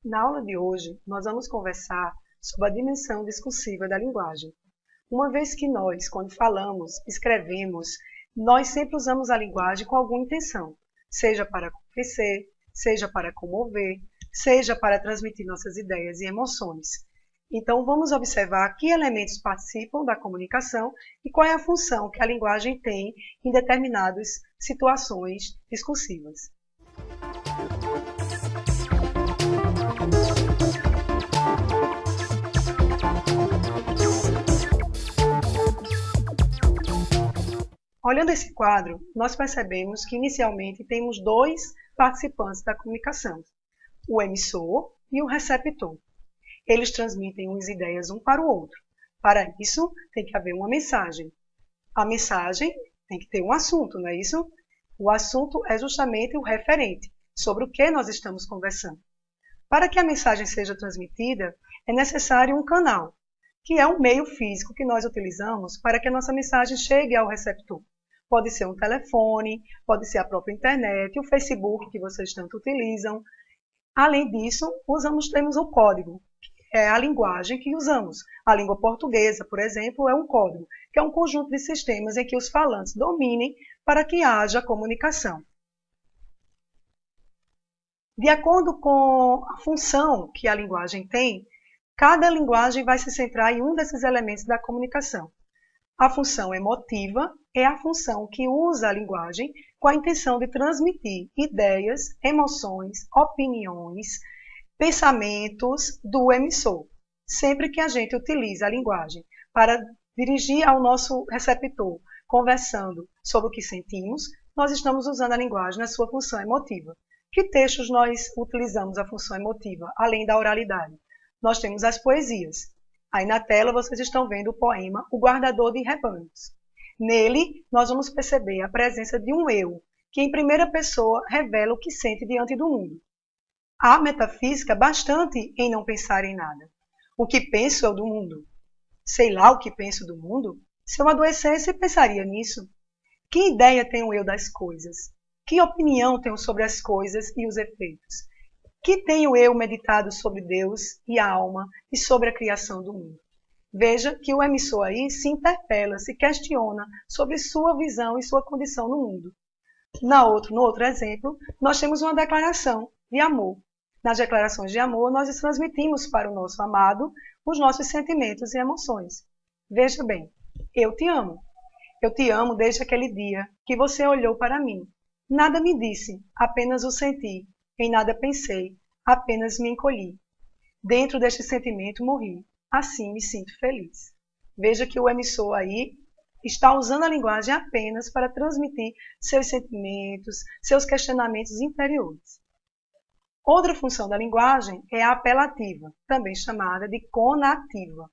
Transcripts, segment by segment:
Na aula de hoje, nós vamos conversar sobre a dimensão discursiva da linguagem. Uma vez que nós, quando falamos, escrevemos, nós sempre usamos a linguagem com alguma intenção, seja para convencer, seja para comover, seja para transmitir nossas ideias e emoções. Então, vamos observar que elementos participam da comunicação e qual é a função que a linguagem tem em determinadas situações discursivas. Olhando esse quadro, nós percebemos que inicialmente temos dois participantes da comunicação, o emissor e o receptor. Eles transmitem umas ideias um para o outro. Para isso, tem que haver uma mensagem. A mensagem tem que ter um assunto, não é isso? O assunto é justamente o referente, sobre o que nós estamos conversando. Para que a mensagem seja transmitida, é necessário um canal, que é um meio físico que nós utilizamos para que a nossa mensagem chegue ao receptor. Pode ser um telefone, pode ser a própria internet, o Facebook que vocês tanto utilizam. Além disso, temos o código, que é a linguagem que usamos. A língua portuguesa, por exemplo, é um código, que é um conjunto de sistemas em que os falantes dominem para que haja comunicação. De acordo com a função que a linguagem tem, cada linguagem vai se centrar em um desses elementos da comunicação. A função emotiva é a função que usa a linguagem com a intenção de transmitir ideias, emoções, opiniões, pensamentos do emissor. Sempre que a gente utiliza a linguagem para dirigir ao nosso receptor, conversando sobre o que sentimos, nós estamos usando a linguagem na sua função emotiva. Que textos nós utilizamos a função emotiva, além da oralidade? Nós temos as poesias. Aí na tela vocês estão vendo o poema O Guardador de Rebanhos. Nele, nós vamos perceber a presença de um eu, que em primeira pessoa revela o que sente diante do mundo. Há metafísica bastante em não pensar em nada. O que penso é o do mundo. Sei lá o que penso do mundo? Se eu adoecesse, pensaria nisso. Que ideia tenho eu das coisas? Que opinião tenho sobre as coisas e os efeitos? Que tenho eu meditado sobre Deus e a alma e sobre a criação do mundo? Veja que o emissor aí se interpela, se questiona sobre sua visão e sua condição no mundo. No outro exemplo, nós temos uma declaração de amor. Nas declarações de amor, nós transmitimos para o nosso amado os nossos sentimentos e emoções. Veja bem, eu te amo. Eu te amo desde aquele dia que você olhou para mim. Nada me disse, apenas o senti. Em nada pensei, apenas me encolhi. Dentro deste sentimento morri. Assim me sinto feliz. Veja que o emissor aí está usando a linguagem apenas para transmitir seus sentimentos, seus questionamentos interiores. Outra função da linguagem é a apelativa, também chamada de conativa.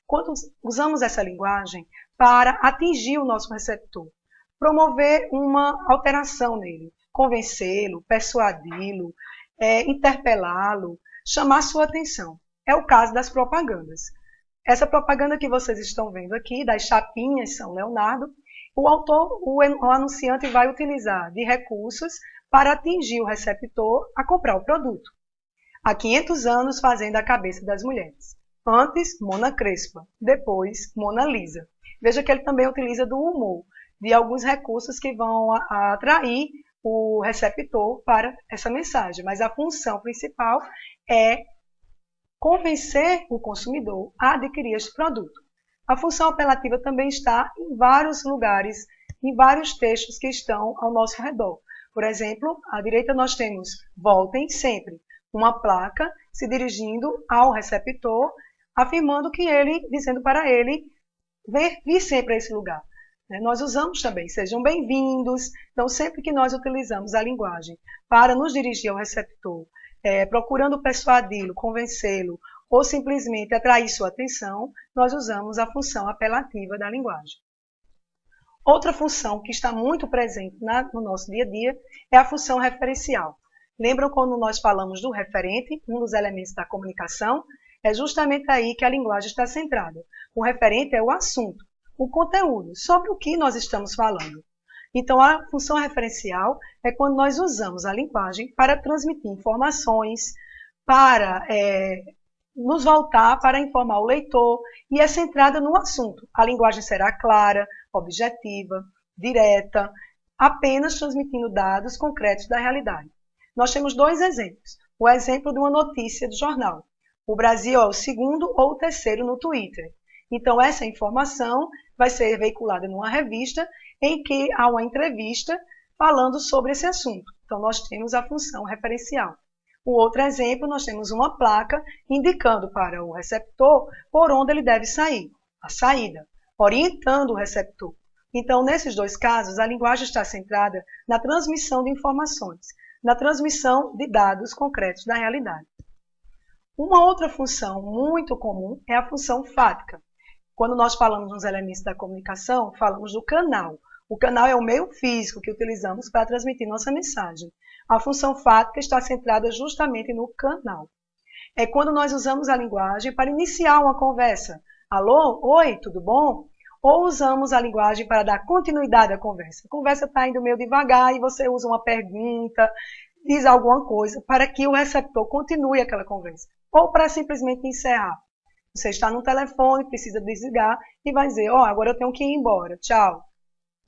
Quando usamos essa linguagem para atingir o nosso receptor, promover uma alteração nele, convencê-lo, persuadi-lo, interpelá-lo, chamar sua atenção. É o caso das propagandas. Essa propaganda que vocês estão vendo aqui, das chapinhas São Leonardo, o anunciante vai utilizar de recursos para atingir o receptor a comprar o produto. Há 500 anos fazendo a cabeça das mulheres. Antes, Mona Crespa, depois, Mona Lisa. Veja que ele também utiliza do humor, de alguns recursos que vão atrair o receptor para essa mensagem, mas a função principal é convencer o consumidor a adquirir este produto. A função apelativa também está em vários lugares, em vários textos que estão ao nosso redor. Por exemplo, à direita nós temos voltem sempre, uma placa se dirigindo ao receptor, afirmando que ele, dizendo para ele, vir sempre a esse lugar. Nós usamos também, sejam bem-vindos. Então, sempre que nós utilizamos a linguagem para nos dirigir ao receptor, procurando persuadi-lo, convencê-lo, ou simplesmente atrair sua atenção, nós usamos a função apelativa da linguagem. Outra função que está muito presente no nosso dia a dia é a função referencial. Lembram quando nós falamos do referente, um dos elementos da comunicação? É justamente aí que a linguagem está centrada. O referente é o assunto, o conteúdo, sobre o que nós estamos falando. Então, a função referencial é quando nós usamos a linguagem para transmitir informações, para nos voltar para informar o leitor e é centrada no assunto. A linguagem será clara, objetiva, direta, apenas transmitindo dados concretos da realidade. Nós temos dois exemplos. O exemplo de uma notícia do jornal. O Brasil é o segundo ou o terceiro no Twitter. Então, essa informação vai ser veiculada numa revista em que há uma entrevista falando sobre esse assunto. Então, nós temos a função referencial. O outro exemplo, nós temos uma placa indicando para o receptor por onde ele deve sair, a saída, orientando o receptor. Então, nesses dois casos, a linguagem está centrada na transmissão de informações, na transmissão de dados concretos da realidade. Uma outra função muito comum é a função fática. Quando nós falamos nos elementos da comunicação, falamos do canal. O canal é o meio físico que utilizamos para transmitir nossa mensagem. A função fática está centrada justamente no canal. É quando nós usamos a linguagem para iniciar uma conversa. Alô? Oi, tudo bom? Ou usamos a linguagem para dar continuidade à conversa. A conversa está indo meio devagar e você usa uma pergunta, diz alguma coisa para que o receptor continue aquela conversa. Ou para simplesmente encerrar. Você está no telefone, precisa desligar e vai dizer, agora eu tenho que ir embora, tchau.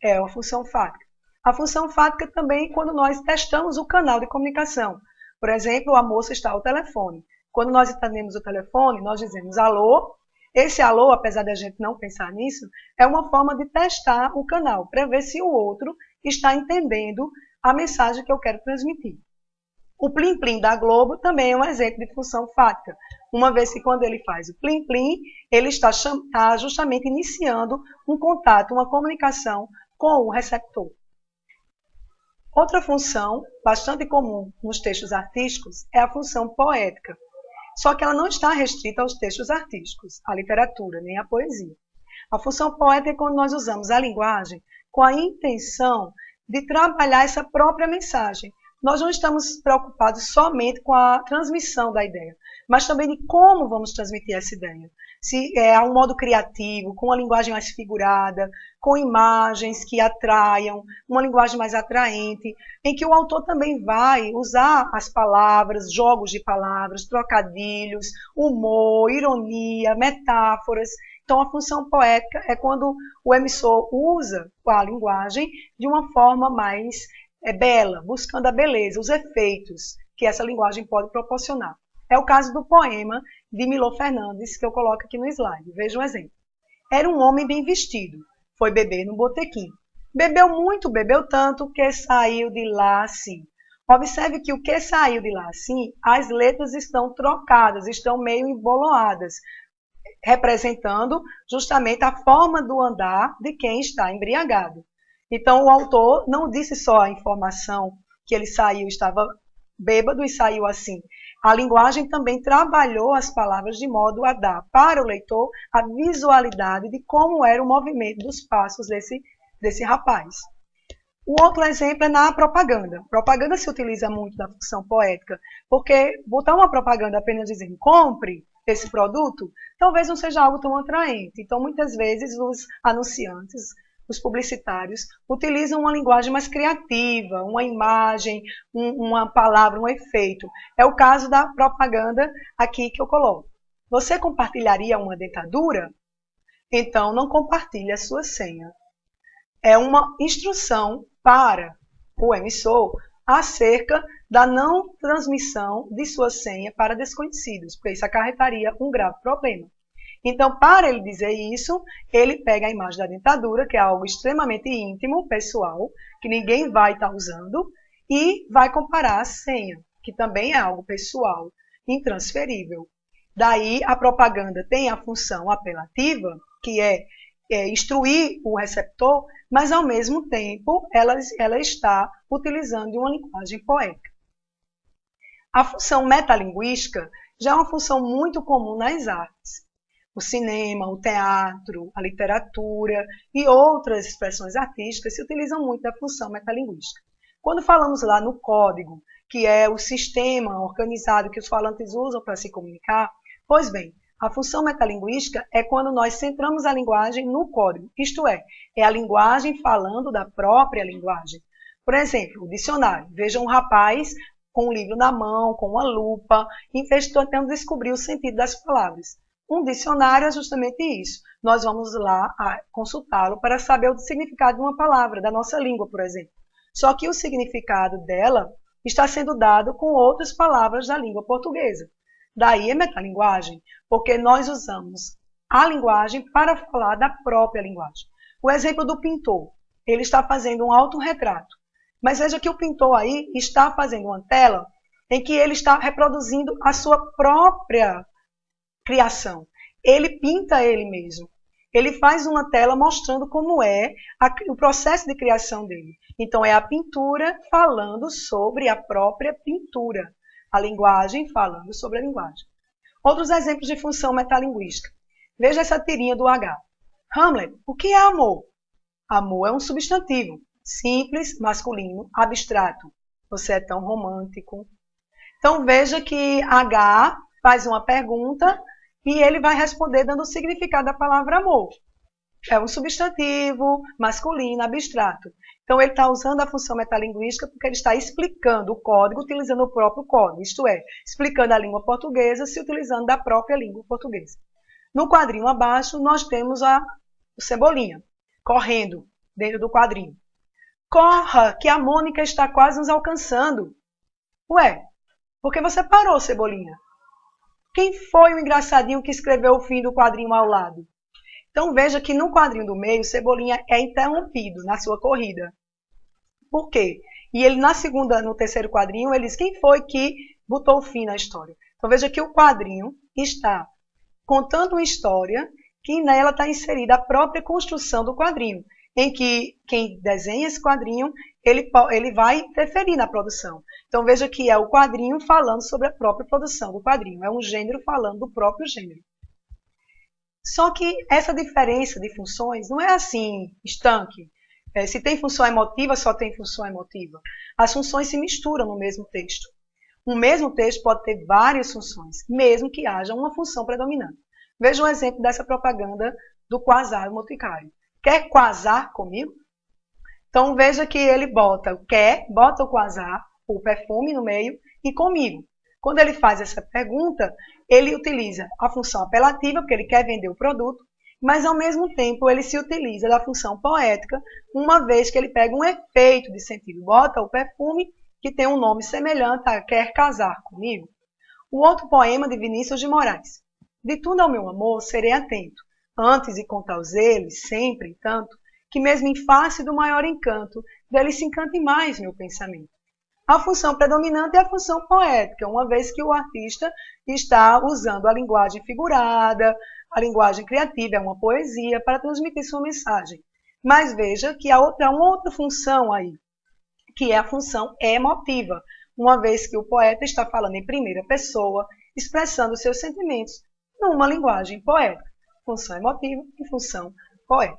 É a função fática. A função fática também é quando nós testamos o canal de comunicação. Por exemplo, a moça está ao telefone. Quando nós atendemos o telefone, nós dizemos alô. Esse alô, apesar da gente não pensar nisso, é uma forma de testar o canal, para ver se o outro está entendendo a mensagem que eu quero transmitir. O plim-plim da Globo também é um exemplo de função fática, uma vez que quando ele faz o plim-plim, ele está justamente iniciando um contato, uma comunicação com o receptor. Outra função bastante comum nos textos artísticos é a função poética, só que ela não está restrita aos textos artísticos, à literatura, nem à poesia. A função poética é quando nós usamos a linguagem com a intenção de trabalhar essa própria mensagem. Nós não estamos preocupados somente com a transmissão da ideia, mas também de como vamos transmitir essa ideia. Se é a um modo criativo, com uma linguagem mais figurada, com imagens que atraiam, uma linguagem mais atraente, em que o autor também vai usar as palavras, jogos de palavras, trocadilhos, humor, ironia, metáforas. Então, a função poética é quando o emissor usa a linguagem de uma forma mais bela, buscando a beleza, os efeitos que essa linguagem pode proporcionar. É o caso do poema de Milor Fernandes, que eu coloco aqui no slide. Veja um exemplo. Era um homem bem vestido, foi beber no botequim. Bebeu muito, bebeu tanto, que saiu de lá assim. Observe que o que saiu de lá assim, as letras estão trocadas, estão meio emboloadas, representando justamente a forma do andar de quem está embriagado. Então, o autor não disse só a informação que ele saiu, estava bêbado e saiu assim. A linguagem também trabalhou as palavras de modo a dar para o leitor a visualidade de como era o movimento dos passos desse rapaz. O outro exemplo é na propaganda. A propaganda se utiliza muito da função poética, porque botar uma propaganda apenas dizendo compre esse produto, talvez não seja algo tão atraente. Então, muitas vezes, os anunciantes, os publicitários, utilizam uma linguagem mais criativa, uma imagem, uma palavra, um efeito. É o caso da propaganda aqui que eu coloco. Você compartilharia uma dentadura? Então, não compartilhe a sua senha. É uma instrução para o emissor acerca da não transmissão de sua senha para desconhecidos, porque isso acarretaria um grave problema. Então, para ele dizer isso, ele pega a imagem da dentadura, que é algo extremamente íntimo, pessoal, que ninguém vai estar usando, e vai comparar a senha, que também é algo pessoal, intransferível. Daí, a propaganda tem a função apelativa, que é instruir o receptor, mas, ao mesmo tempo, ela está utilizando uma linguagem poética. A função metalinguística já é uma função muito comum nas artes. O cinema, o teatro, a literatura e outras expressões artísticas se utilizam muito da função metalinguística. Quando falamos lá no código, que é o sistema organizado que os falantes usam para se comunicar, pois bem, a função metalinguística é quando nós centramos a linguagem no código, isto é a linguagem falando da própria linguagem. Por exemplo, o dicionário. Veja um rapaz com um livro na mão, com uma lupa, em vez de tentando descobrir o sentido das palavras. Um dicionário é justamente isso. Nós vamos lá consultá-lo para saber o significado de uma palavra, da nossa língua, por exemplo. Só que o significado dela está sendo dado com outras palavras da língua portuguesa. Daí é metalinguagem, porque nós usamos a linguagem para falar da própria linguagem. O exemplo do pintor, ele está fazendo um autorretrato. Mas veja que o pintor aí está fazendo uma tela em que ele está reproduzindo a sua própria criação. Ele pinta ele mesmo. Ele faz uma tela mostrando como é o processo de criação dele. Então, é a pintura falando sobre a própria pintura. A linguagem falando sobre a linguagem. Outros exemplos de função metalinguística. Veja essa tirinha do H. Hamlet, o que é amor? Amor é um substantivo. Simples, masculino, abstrato. Você é tão romântico. Então, veja que H faz uma pergunta e ele vai responder dando o significado da palavra amor. É um substantivo masculino, abstrato. Então, ele está usando a função metalinguística porque ele está explicando o código utilizando o próprio código, isto é, explicando a língua portuguesa se utilizando da própria língua portuguesa. No quadrinho abaixo, nós temos o Cebolinha, correndo dentro do quadrinho. Corra, que a Mônica está quase nos alcançando. Ué, por que você parou, Cebolinha? Quem foi o engraçadinho que escreveu o fim do quadrinho ao lado? Então veja que no quadrinho do meio, Cebolinha é interrompido na sua corrida. Por quê? E ele no terceiro quadrinho, ele diz quem foi que botou o fim na história. Então veja que o quadrinho está contando uma história que nela está inserida a própria construção do quadrinho, em que quem desenha esse quadrinho, ele vai interferir na produção. Então veja que é o quadrinho falando sobre a própria produção do quadrinho, é um gênero falando do próprio gênero. Só que essa diferença de funções não é assim, estanque. Se tem função emotiva, só tem função emotiva. As funções se misturam no mesmo texto. Um mesmo texto pode ter várias funções, mesmo que haja uma função predominante. Veja um exemplo dessa propaganda do quasar boticário. Quer quasar comigo? Então veja que ele bota o quasar, o perfume no meio, e comigo. Quando ele faz essa pergunta, ele utiliza a função apelativa, porque ele quer vender o produto, mas ao mesmo tempo ele se utiliza da função poética, uma vez que ele pega um efeito de sentido. Bota o perfume, que tem um nome semelhante a quer casar comigo. O outro poema de Vinícius de Moraes. De tudo ao meu amor serei atento, antes de contar os eles, sempre, tanto, que mesmo em face do maior encanto, dele se encante mais meu pensamento. A função predominante é a função poética, uma vez que o artista está usando a linguagem figurada, a linguagem criativa, é uma poesia, para transmitir sua mensagem. Mas veja que há uma outra função aí, que é a função emotiva, uma vez que o poeta está falando em primeira pessoa, expressando seus sentimentos numa linguagem poética. Função emotiva e função poética.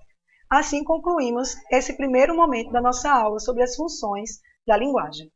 Assim concluímos esse primeiro momento da nossa aula sobre as funções da linguagem.